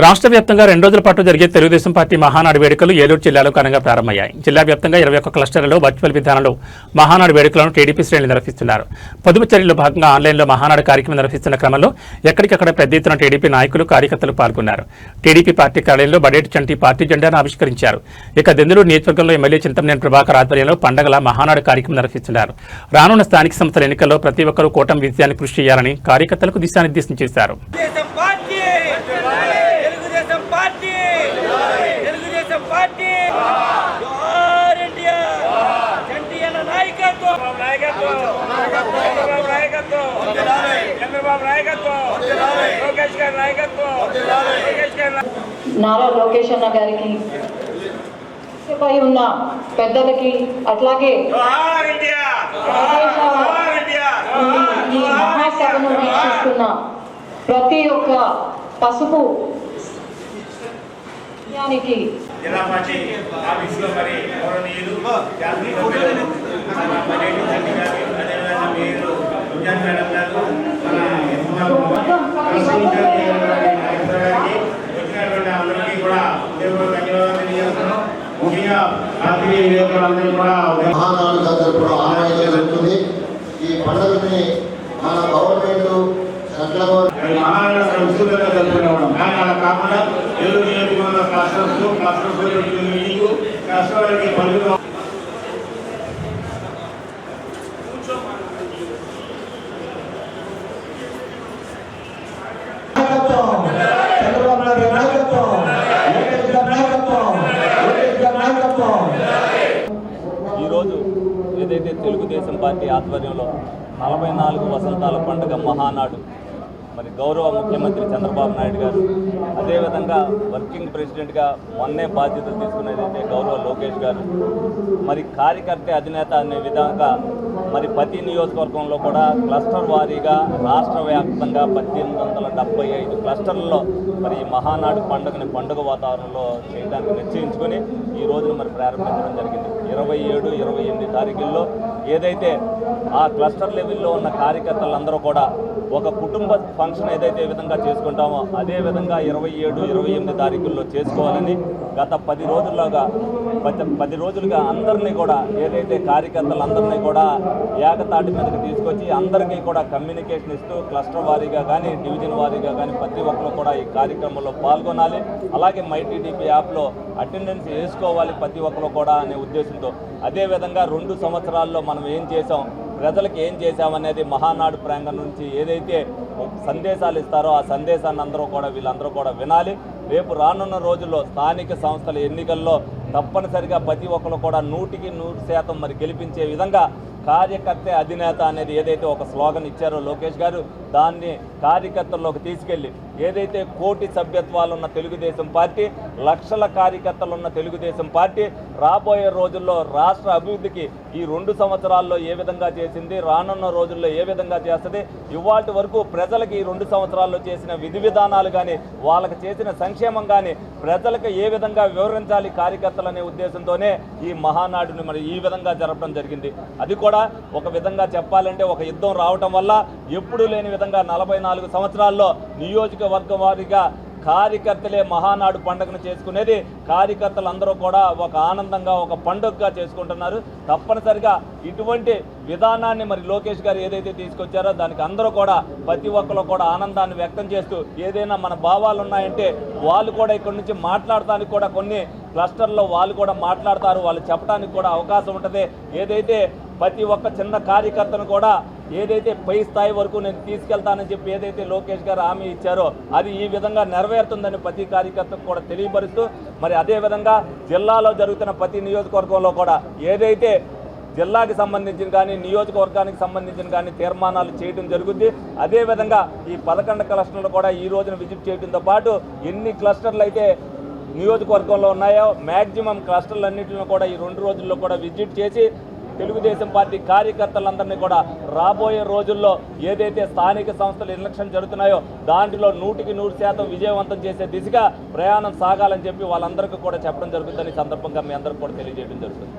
రాష్ట్ర వ్యాప్తంగా 2 రోజుల పాటు జరిగే తెలుగుదేశం పార్టీ మహానాడు వేడుకలు ఏలూరు జిల్లాలో ఘనంగా ప్రారంభమయ్యాయి. జిల్లా వ్యాప్తంగా 21 క్లస్టర్లలో వర్చువల్ విధానంలో మహానాడు వేడుకలను టీడీపీ శ్రేణులు నిర్వహిస్తున్నారు. పొదుపు చర్యల్లో భాగంగా ఆన్లైన్లో మహానాడు కార్యక్రమం నిర్వహిస్తున్న క్రమంలో ఎక్కడికక్కడ పెద్ద ఎత్తున టీడీపీ నాయకులు కార్యకర్తలు పాల్గొన్నారు. టీడీపీ పార్టీ కార్యాలయంలో బడేటి చంటి పార్టీ జెండాను ఆవిష్కరించారు. ఇక దెందులూరు నియోజకవర్గంలో ఎమ్మెల్యే చింతమనేని ప్రభాకర్ ఆధ్వర్యంలో పండగల మహానాడు కార్యక్రమం నిర్వహిస్తున్నారు. రానున్న స్థానిక సంస్థల ఎన్నికల్లో ప్రతి ఒక్కరూ కూటమి విజయానికి కృషి చేయాలని కార్యకర్తలకు దిశానిర్దేశం చేశారు. నారా లోకేష్ అన్న గారికి పై ఉన్న పెద్దలకి అట్లాగే ఈ మహాసభను వీక్షిస్తున్న ప్రతి ఒక్క పసుపు జిల్లా పార్టీ ఆఫీసులో మరి గౌరవనీయులు మేడం గారు వచ్చినటువంటి అందరికీ కూడా ధన్యవాదాలు తెలియజేస్తున్నాం. ముఖ్యంగా పార్టీ విలేకరులందరూ కూడా మహానాడుగా జరుపుకోవడం ఆనవాయితీగా ఉంటుంది. ఈ పండుగని మన గవర్నమెంట్ మహానాడు విస్తృతంగా జరుపుకునేవాడు. కానీ అలా కాకుండా ఏలూరు నియోజకవర్గ క్లస్టర్లకి పలువురు ఈరోజు ఏదైతే తెలుగుదేశం పార్టీ ఆధ్వర్యంలో 44 వసంతాల పండుగ మహానాడు మరి గౌరవ ముఖ్యమంత్రి చంద్రబాబు నాయుడు గారు, అదేవిధంగా వర్కింగ్ ప్రెసిడెంట్గా మొన్నే బాధ్యతలు తీసుకునేదైతే గౌరవ లోకేష్ గారు, మరి కార్యకర్త అధినేత అనే విధంగా మరి ప్రతి నియోజకవర్గంలో కూడా క్లస్టర్ వారీగా రాష్ట్ర వ్యాప్తంగా 1875 క్లస్టర్లలో మరి ఈ మహానాడు పండుగని పండుగ వాతావరణంలో చేయడానికి నిశ్చయించుకొని ఈ రోజున మరి ప్రారంభించడం జరిగింది. 27, 28 తారీఖుల్లో ఏదైతే ఆ క్లస్టర్ లెవెల్లో ఉన్న కార్యకర్తలందరూ కూడా ఒక కుటుంబ ఫంక్షన్ ఏదైతే విధంగా చేసుకుంటామో అదే విధంగా 27, 28 తారీఖుల్లో చేసుకోవాలని గత 10 రోజులుగా అందరినీ కూడా ఏదైతే కార్యకర్తలందరినీ కూడా ఏకతాటి మీదకి తీసుకొచ్చి అందరికీ కూడా కమ్యూనికేషన్ ఇస్తూ క్లస్టర్ వారీగా కానీ డివిజన్ వారీగా కానీ ప్రతి ఒక్కరు కూడా ఈ కార్యక్రమంలో పాల్గొనాలి. అలాగే మైటీడీపీ యాప్లో అటెండెన్స్ వేసుకోవాలి ప్రతి ఒక్కరు కూడా అనే ఉద్దేశంతో, అదేవిధంగా 2 సంవత్సరాల్లో మనం ఏం చేసాం, ప్రజలకు ఏం చేశామనేది మహానాడు ప్రాంగణం నుంచి ఏదైతే సందేశాలు ఇస్తారో ఆ సందేశాన్ని వీళ్ళందరూ కూడా వినాలి. రేపు రానున్న రోజుల్లో స్థానిక సంస్థల ఎన్నికల్లో తప్పనిసరిగా ప్రతి ఒక్కరు కూడా 100% మరి గెలిపించే విధంగా కార్యకర్త అధినేత అనేది ఏదైతే ఒక స్లోగన్ ఇచ్చారో లోకేష్ గారు, దాన్ని కార్యకర్తల్లోకి తీసుకెళ్ళి ఏదైతే కోటి సభ్యత్వాలు ఉన్న తెలుగుదేశం పార్టీ, లక్షల కార్యకర్తలు ఉన్న తెలుగుదేశం పార్టీ రాబోయే రోజుల్లో రాష్ట్ర అభివృద్ధికి ఈ 2 సంవత్సరాల్లో ఏ విధంగా చేసింది, రానున్న రోజుల్లో ఏ విధంగా చేస్తుంది, ఇవాటి వరకు ప్రజలకు ఈ 2 సంవత్సరాల్లో చేసిన విధి విధానాలు కానీ వాళ్ళకి చేసిన సంక్షేమం కానీ ప్రజలకు ఏ విధంగా వివరించాలి కార్యకర్తలనే ఉద్దేశంతోనే ఈ మహానాడుని మరి ఈ విధంగా జరపడం జరిగింది. అది కూడా ఒక విధంగా చెప్పాలంటే ఒక యుద్ధం రావటం వల్ల ఎప్పుడూ లేని విధంగా 44 సంవత్సరాల్లో నియోజకవర్గం వారీగా కార్యకర్తలే మహానాడు పండుగను చేసుకునేది. కార్యకర్తలందరూ కూడా ఒక ఆనందంగా ఒక పండుగగా చేసుకుంటున్నారు. తప్పనిసరిగా ఇటువంటి విధానాన్ని మరి లోకేష్ గారు ఏదైతే తీసుకొచ్చారో దానికి అందరూ కూడా ప్రతి ఒక్కరు కూడా ఆనందాన్ని వ్యక్తం చేస్తూ ఏదైనా మన భావాలు ఉన్నాయంటే వాళ్ళు కూడా ఇక్కడి నుంచి మాట్లాడటానికి కూడా కొన్ని క్లస్టర్లో వాళ్ళు కూడా మాట్లాడతారు, వాళ్ళు చెప్పడానికి కూడా అవకాశం ఉంటుంది. ఏదైతే ప్రతి ఒక్క చిన్న కార్యకర్తను కూడా ఏదైతే పై స్థాయి వరకు నేను తీసుకెళ్తానని చెప్పి ఏదైతే లోకేష్ గారు హామీ ఇచ్చారో అది ఈ విధంగా నెరవేరుతుందని ప్రతి కార్యకర్తకు కూడా తెలియపరుస్తూ, మరి అదేవిధంగా జిల్లాలో జరుగుతున్న ప్రతి నియోజకవర్గంలో కూడా ఏదైతే జిల్లాకి సంబంధించిన కానీ నియోజకవర్గానికి సంబంధించిన కానీ తీర్మానాలు చేయడం జరుగుద్ది. అదేవిధంగా ఈ 11 క్లస్టర్లు కూడా ఈ రోజున విజిట్ చేయడంతో పాటు ఎన్ని క్లస్టర్లు అయితే నియోజకవర్గంలో ఉన్నాయో మ్యాక్సిమం క్లస్టర్లన్నింటిని కూడా ఈ 2 రోజుల్లో కూడా విజిట్ చేసి తెలుగుదేశం పార్టీ కార్యకర్తలందరినీ కూడా రాబోయే రోజుల్లో ఏదైతే స్థానిక సంస్థలు ఎలక్షన్ జరుగుతున్నాయో దాంట్లో 100% విజయవంతం చేసే దిశగా ప్రయాణం సాగాలని చెప్పి వాళ్ళందరికీ కూడా చెప్పడం జరుగుతుందని సందర్భంగా మీ అందరికీ కూడా తెలియజేయడం జరుగుతుంది.